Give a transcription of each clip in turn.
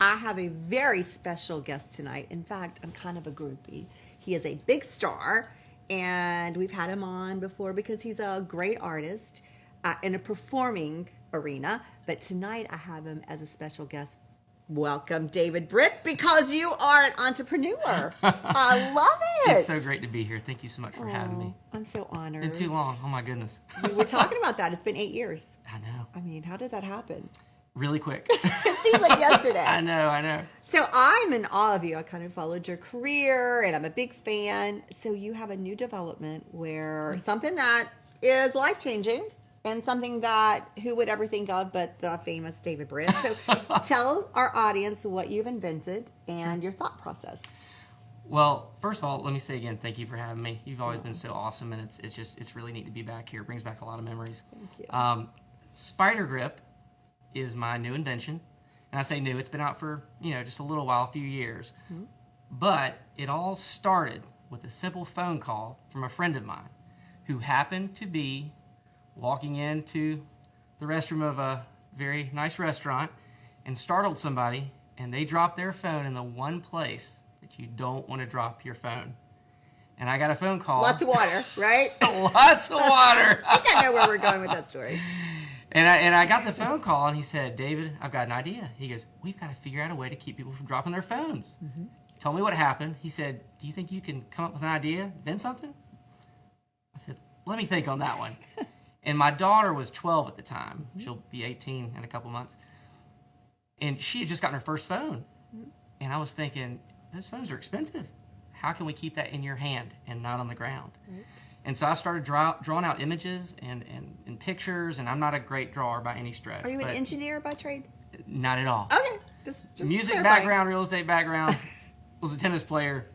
I have a very special guest tonight. In fact, I'm kind of a groupie. He is a big star, and we've had him on before because he's a great artist in a performing arena. But tonight I have him as a special guest. Welcome, David Britt, because you are an entrepreneur. I love it. It's so great to be here. Thank you so much for having me. I'm so honored. It's been too long. Oh, my goodness. We were talking about that. It's been 8 years. I know. I mean, how did that happen? Really quick. It seems like yesterday. I know. So I'm in awe of you. I kind of followed your career, and I'm a big fan. So you have a new development where something that is life-changing and something that who would ever think of but the famous David Britt. So tell our audience what you've invented and your thought process. Well, first of all, let me say again, thank you for having me. You've always been so awesome, and it's really neat to be back here. It brings back a lot of memories. Thank you. Spiidergriip is my new invention. And I say new, it's been out for, just a little while, a few years. Mm-hmm. But it all started with a simple phone call from a friend of mine who happened to be walking into the restroom of a very nice restaurant and startled somebody, and they dropped their phone in the one place that you don't want to drop your phone. And I got a phone call. Lots of water, right? Lots of water. I think I know where we're going with that story. And I got the phone call, and he said, David, I've got an idea. He goes, we've got to figure out a way to keep people from dropping their phones. Mm-hmm. He told me what happened. He said, do you think you can come up with an idea, invent something? I said, let me think on that one. And my daughter was 12 at the time. Mm-hmm. She'll be 18 in a couple months. And she had just gotten her first phone. Mm-hmm. And I was thinking, those phones are expensive. How can we keep that in your hand and not on the ground? Mm-hmm. And so I started drawing out images and pictures, and I'm not a great drawer by any stretch. Are you an engineer by trade? Not at all. Okay. Just music clarifying. Background, real estate background. Was a tennis player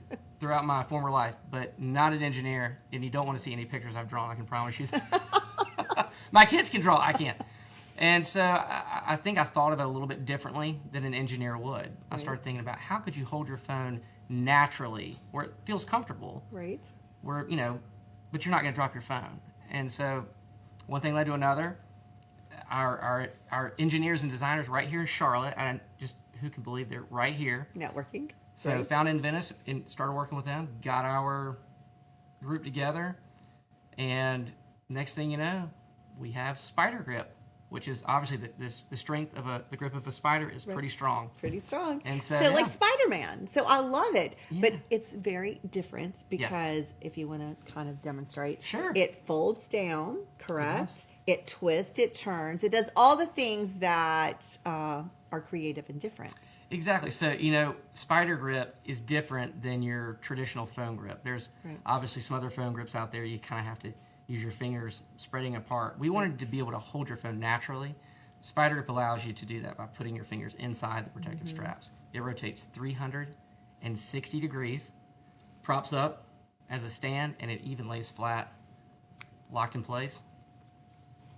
throughout my former life, but not an engineer, and you don't want to see any pictures I've drawn, I can promise you that. My kids can draw, I can't. And so I think I thought of it a little bit differently than an engineer would. Right. I started thinking about how could you hold your phone naturally where it feels comfortable. Right. Where, but you're not going to drop your phone. And so one thing led to another. Our engineers and designers right here in Charlotte, and just who can believe they're right here. Networking. So found in Venice and started working with them, got our group together, and next thing you know, we have Spiidergriip, which is obviously the strength of the grip of a spider is pretty strong. Pretty strong. And so like Spider-Man. So I love it. Yeah. But it's very different because if you want to kind of demonstrate, sure. It folds down, correct? It twists, it turns. It does all the things that are creative and different. Exactly. So, Spiidergriip is different than your traditional phone grip. There's obviously some other phone grips out there you kind of have to use your fingers spreading apart. We wanted to be able to hold your phone naturally. Spiidergriip allows you to do that by putting your fingers inside the protective straps. It rotates 360 degrees, props up as a stand, and it even lays flat, locked in place.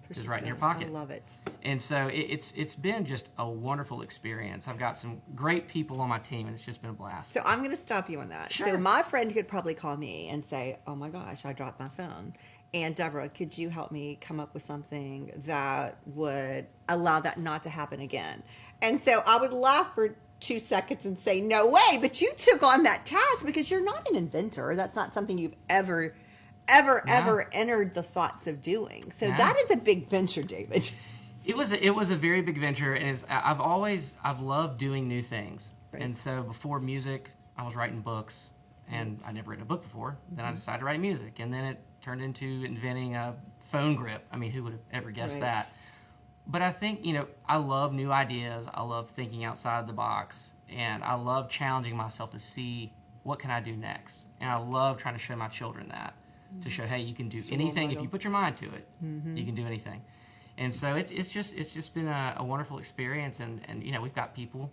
It's right in your pocket. I love it. And so it's been just a wonderful experience. I've got some great people on my team, and it's just been a blast. So I'm going to stop you on that. Sure. So my friend could probably call me and say, oh my gosh, I dropped my phone. And Debra, could you help me come up with something that would allow that not to happen again? And so I would laugh for 2 seconds and say, no way, but you took on that task because you're not an inventor. That's not something you've ever entered the thoughts of doing. So that is a big venture, David. It was a very big venture, and I've loved doing new things. Right. And so before music, I was writing books, and I'd never written a book before. Then I decided to write music, and then it turned into inventing a phone grip. I mean, who would have ever guessed that? But I think, I love new ideas. I love thinking outside the box, and I love challenging myself to see what can I do next. And I love trying to show my children that, to show, hey, you can do anything if you put your mind to it. You can do anything. And so it's just been a wonderful experience, and we've got people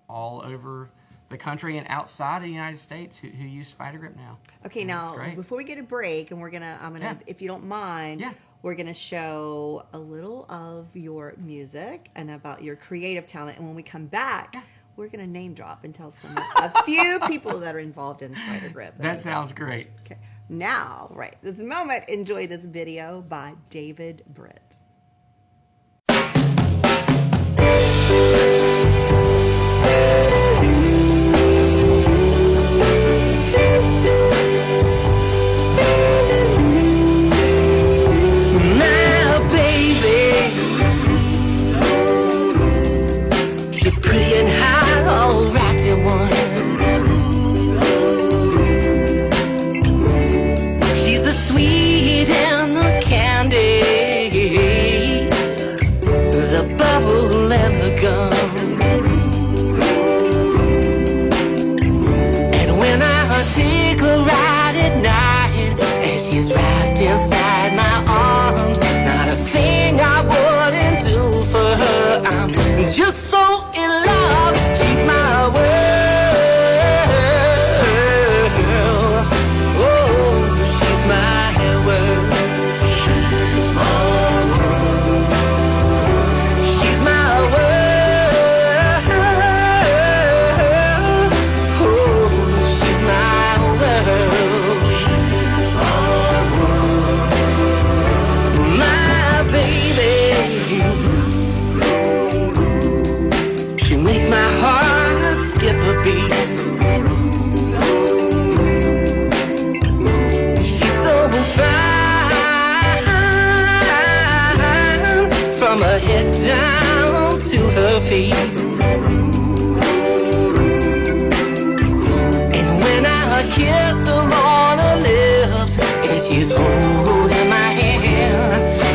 all over the country and outside of the United States who use Spiidergriip now. Okay, and now before we get a break, and I'm gonna, if you don't mind, we're gonna show a little of your music and about your creative talent, and when we come back, we're gonna name drop and tell a few people that are involved in Spiidergriip. That sounds great. Okay, now, this moment, enjoy this video by David Britt. makes my heart skip a beat. She's so fine, from her head down to her feet. And when I kiss her on her lips and she's holding my hand,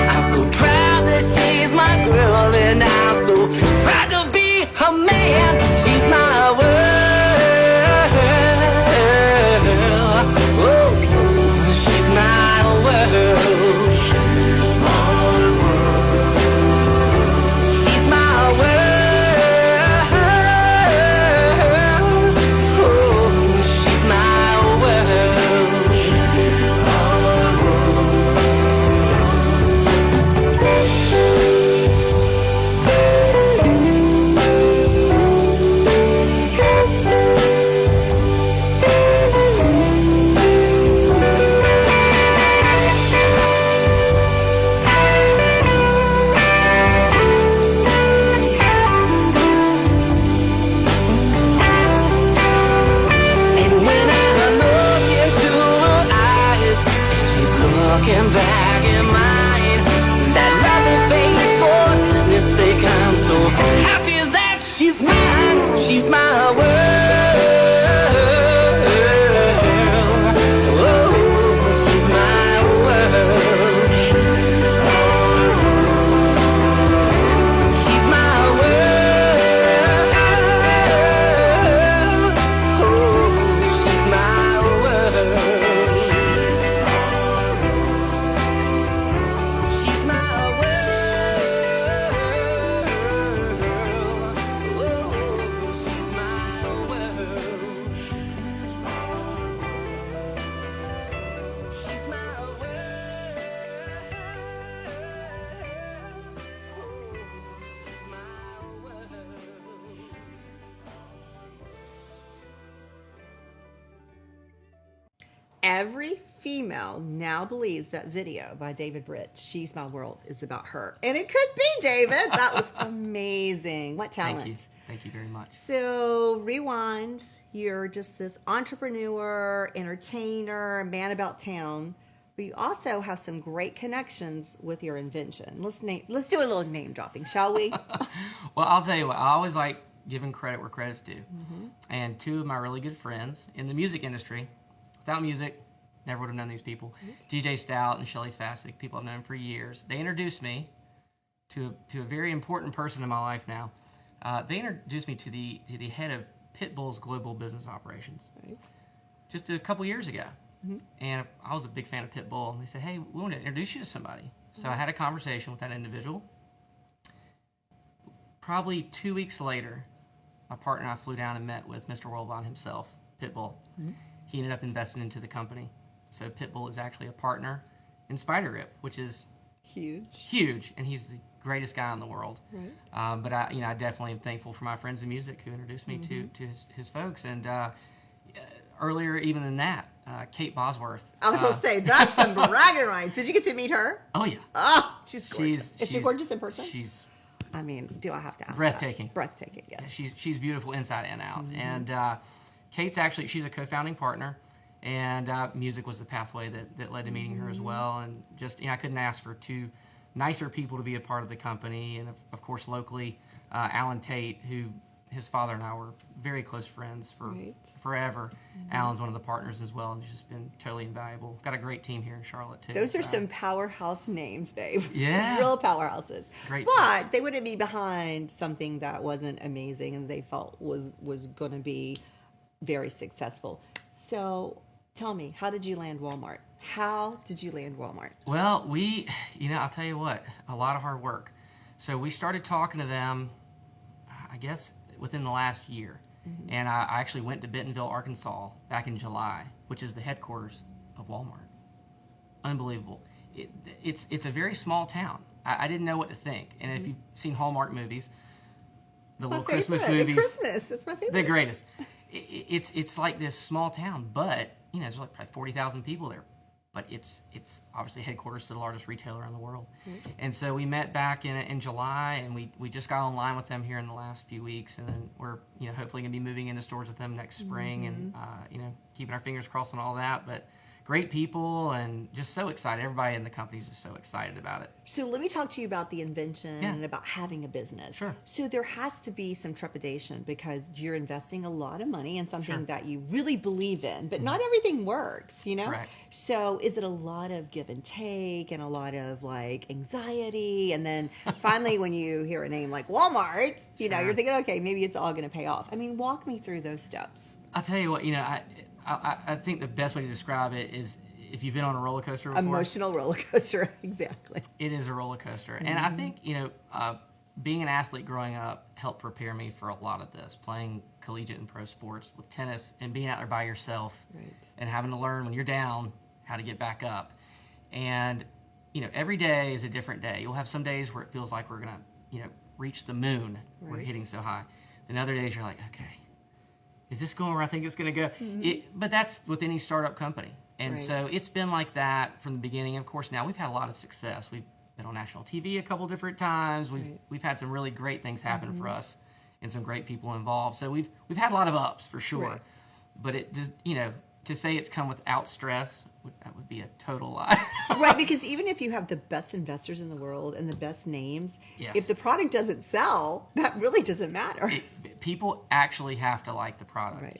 I'm so proud that she's my girl, and I'm so proud to be her man. She's my world. Oh, she's my world. She's my world. She's my world. Oh, she's my world. She's my world. And when I look into her eyes and she's looking back at mine, that lovely face, for goodness sake, I'm so happy that she's mine. She's my world. Oh, she's my world. She's my world. She's my world. Oh, she's my world. She's my world. Oh, she's my world. She's my Every female now believes that video by David Britt, She's My World, is about her. And it could be, David. That was amazing. What talent. Thank you. Thank you very much. So, rewind. You're just this entrepreneur, entertainer, man about town. But you also have some great connections with your invention. Let's do a little name dropping, shall we? Well, I'll tell you what, I always like giving credit where credit's due. And two of my really good friends in the music industry, without music, never would have known these people. DJ Stout and Shelley Fassick, people I've known for years. They introduced me to a very important person in my life now. They introduced me to the head of Pitbull's global business operations just a couple years ago. And I was a big fan of Pitbull. And they said, hey, we want to introduce you to somebody. So I had a conversation with that individual. Probably 2 weeks later, my partner and I flew down and met with Mr. Worldwide himself, Pitbull. He ended up investing into the company. So Pitbull is actually a partner in Spiidergriip, which is huge, and he's the greatest guy in the world. But I definitely am thankful for my friends in music who introduced me to his folks. And earlier even than that, Kate Bosworth. I was going to say, that's some bragging rights. Did you get to meet her? Oh, yeah. Oh, she's gorgeous. Is she gorgeous in person? She's... I mean, do I have to ask breathtaking. that? Breathtaking, yes. She's beautiful inside and out. And Kate's actually, she's a co-founding partner. And music was the pathway that led to meeting her as well. And just, I couldn't ask for two nicer people to be a part of the company. And of course, locally, Alan Tate, who his father and I were very close friends for forever. Alan's one of the partners as well, and he's just been totally invaluable. Got a great team here in Charlotte, too. Those are some powerhouse names, babe. Yeah. Real powerhouses. Great but folks. they wouldn't be behind something that wasn't amazing and they felt was going to be very successful. So tell me, how did you land Walmart? How did you land Walmart? Well, I'll tell you what, a lot of hard work. So we started talking to them, I guess, within the last year. And I actually went to Bentonville, Arkansas back in July, which is the headquarters of Walmart. Unbelievable. It's a very small town. I didn't know what to think. And if you've seen Hallmark movies, the little Christmas movies. Christmas, it's my favorite. The greatest. It's like this small town, but there's like probably 40,000 people there. but it's obviously headquarters to the largest retailer in the world. And so we met back in July, and we just got online with them here in the last few weeks, and then we're hopefully going to be moving into stores with them next spring, and keeping our fingers crossed on all that. But great people, and just so excited. Everybody in the company is just so excited about it. So let me talk to you about the invention and about having a business. Sure. So there has to be some trepidation because you're investing a lot of money in something Sure. that you really believe in, but not everything works, Correct. So is it a lot of give and take and a lot of like anxiety? And then finally, when you hear a name like Walmart, Sure. you're thinking, okay, maybe it's all going to pay off. I mean, walk me through those steps. I'll tell you what, I think the best way to describe it is if you've been on a roller coaster before. Emotional roller coaster, exactly. It is a roller coaster. And I think, being an athlete growing up helped prepare me for a lot of this, playing collegiate and pro sports with tennis and being out there by yourself and having to learn when you're down how to get back up. And, every day is a different day. You'll have some days where it feels like we're going to, reach the moon. We're hitting so high. And other days you're like, okay, is this going where I think it's going to go? But that's with any startup company. And so it's been like that from the beginning. Of course, now we've had a lot of success. We've been on national TV a couple different times. We've had some really great things happen for us and some great people involved. So we've had a lot of ups for sure. Right. But it just, to say it's come without stress, that would be a total lie. Right, because even if you have the best investors in the world and the best names, Yes. if the product doesn't sell, that really doesn't matter. People actually have to like the product. Right.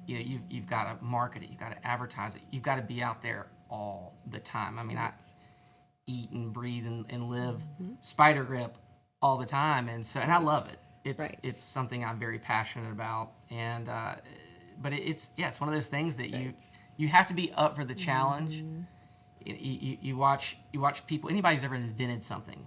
You've got to market it, you've got to advertise it, you've got to be out there all the time. I mean, I eat and breathe and live Spiidergriip all the time, and I love it. It's something I'm very passionate about, and but it's one of those things that you have to be up for the challenge. You watch people, anybody who's ever invented something,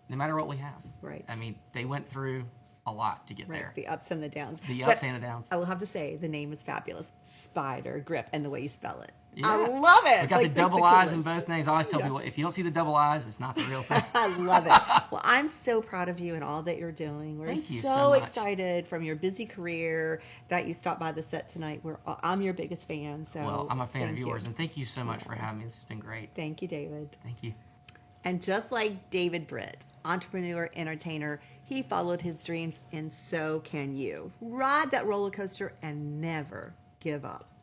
no matter what we have. Right. I mean, they went through a lot to get there. The ups and the downs. The But ups and the downs. I will have to say, the name is fabulous. Spiidergriip, and the way you spell it. Yeah. I love it. We got the double the I's in coolest. both names. I always tell people, if you don't see the double I's, it's not the real thing. I love it. Well, I'm so proud of you and all that you're doing. We're Thank you so so much. excited from your busy career that you stopped by the set tonight. I'm your biggest fan. So Well, I'm a fan of thank you. yours, and thank you so much for having me. This has been great. Thank you, David. Thank you. And just like David Britt, entrepreneur, entertainer, he followed his dreams, and so can you. Ride that roller coaster and never give up.